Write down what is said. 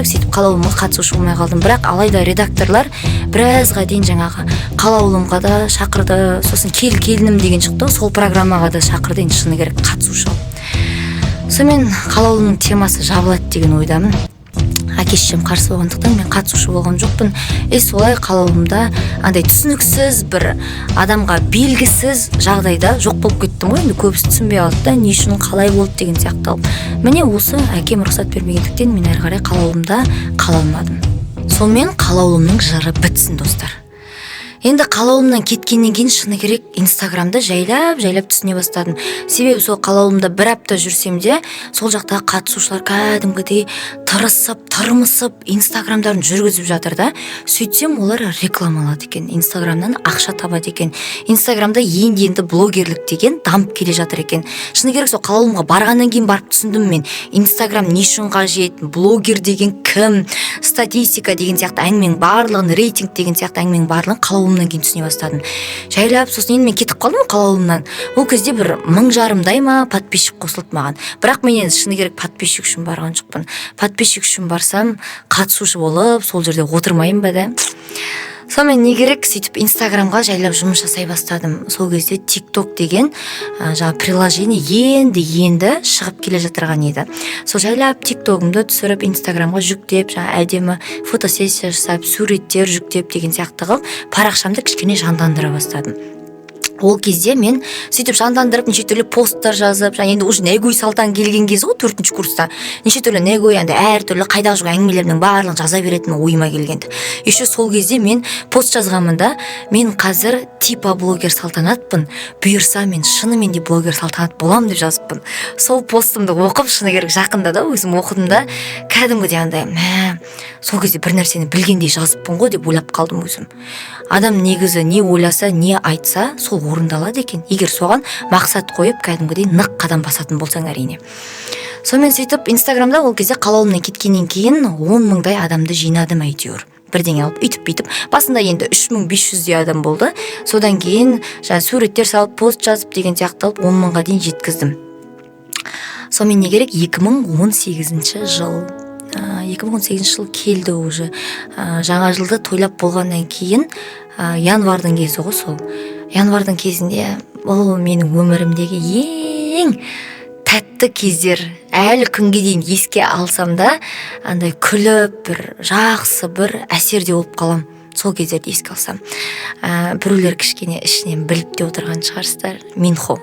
сөйтіп қалаулымға қатысушы болмай қалдым. Бірақ алайда редакторлар біразға дейін жаңағы қалаулымға да шақырды, сосын келінім деген шықты, сол программаға да шақырды, енді шыны керек қатысушы. Сонымен қалаулымның темасы жабылады деген ойдамын. Әке-шешем қарсы болғандықтан мен қатысушы болған жоқпын. Солай қалаулымда андай түсініксіз бір адамға белгісіз жағдайда жоқ болып кеттім ғой. Енді көбісі түсінбей қалды да, не үшін қалай болды деген сияқталып. Міне осы әкем рұқсат бермегендіктен мен әрі қарай қалаулымда қала алмадым. Сонымен қалаулымның жыры бітсін, достар. Енді қалаулымнан кеткеннен кейін шыны керек Инстаграмда жайлап түсіне бастадым. Себебі сол қалаулымда бір апта жүрсем де, сол жақтағы қатысушылар кәдімгідей тырмысып Инстаграмдарын жүргізіп жатыр да. Сөйтсем олар реклама алады екен, Инстаграмнан ақша табады екен. Инстаграмда енді блогерлік деген дамып келе жатыр екен. Шыны керек сол қалаулымға барғаннан кейін барып түсіндім мен. Инстаграм не үшін қажет, блогер деген кім, статистика деген сияқты әңгіменің барлығын, рейтинг деген сияқты әңгіменің барлығын қалаулымнан кейін түсіне бастадым. Жайлап, сосын енді мен кетіп қалдым қалаулымнан. Ол кезде бір 1000-жарымдай ма подписчик қосылды маған. Бірақ мен енді шыны керек подписчик үшін барған жоқпын. Подписчик үшін барсам, қатысушы болып, сол жерде отырмайын ба да. Сонымен не керек, сөйтіп Инстаграмға жайлап жұмыс жасай бастадым. Сол кезде TikTok деген жаңа приложение енді шығып келе жатырған еді. Сол жайлап TikTok'ымды түсіріп, Инстаграмға жүктеп, жаңа әдемі фотосессия жасап, суреттер жүктеп деген сияқты қылып, парақшамды кішкене жандандыра бастадым. Ол кезде мен сөйтіп жандандырып, неше түрлі посттар жазып, және енді уже Негой Салтан келген кез ғой, 4-ші курста. Неше түрлі Негой, енді әртүрлі қайдағы жоқ әңгімелердің барлығын жаза беретін ойыма келгенді. Еще сол кезде мен пост жазғанмын да, мен қазір типа блогер Салтанатпын, бұйырса мен шынымен де блогер Салтанат болам деп жазыппын. Сол постымды оқып, шыны керек жақында да өзім оқыдым да, кәдімгідей андай, сол кезде бір нәрсені білгендей жазыппын ғой деп ойлап қалдым өзім. Адам негізі не ойласа, не айтса, сол орындалады екен. Егер соған мақсат қойып, кәдімгідей нық қадам басатын болсаң әрине. Сонымен сөйтіп Инстаграмда ол кезде қалаулымнан кеткеннен кейін 10 000-дай адамды жинадым әйтеуір. Бірдеңе алып, үйтіп. Басында енді 3500-дей адам болды. Содан кейін суреттер салып, пост жазып деген сияқты алып 10 000-ға дейін жеткіздім. Сонымен не керек, 2018 жыл. 2018 жыл келді уже. Жаңа жылды тойлап болғаннан кейін январдың кезі ғой сол. Январдың кезінде бұл менің өмірімдегі ең тәтті кездер. Әлі күнге дейін еске алсам да, андай күліп, бір жақсы бір әсерде болып қалам. Сол кездерді еске алсам. Біреулер кішкене ішінен біліп те отырған шығарсыздар. Минхо.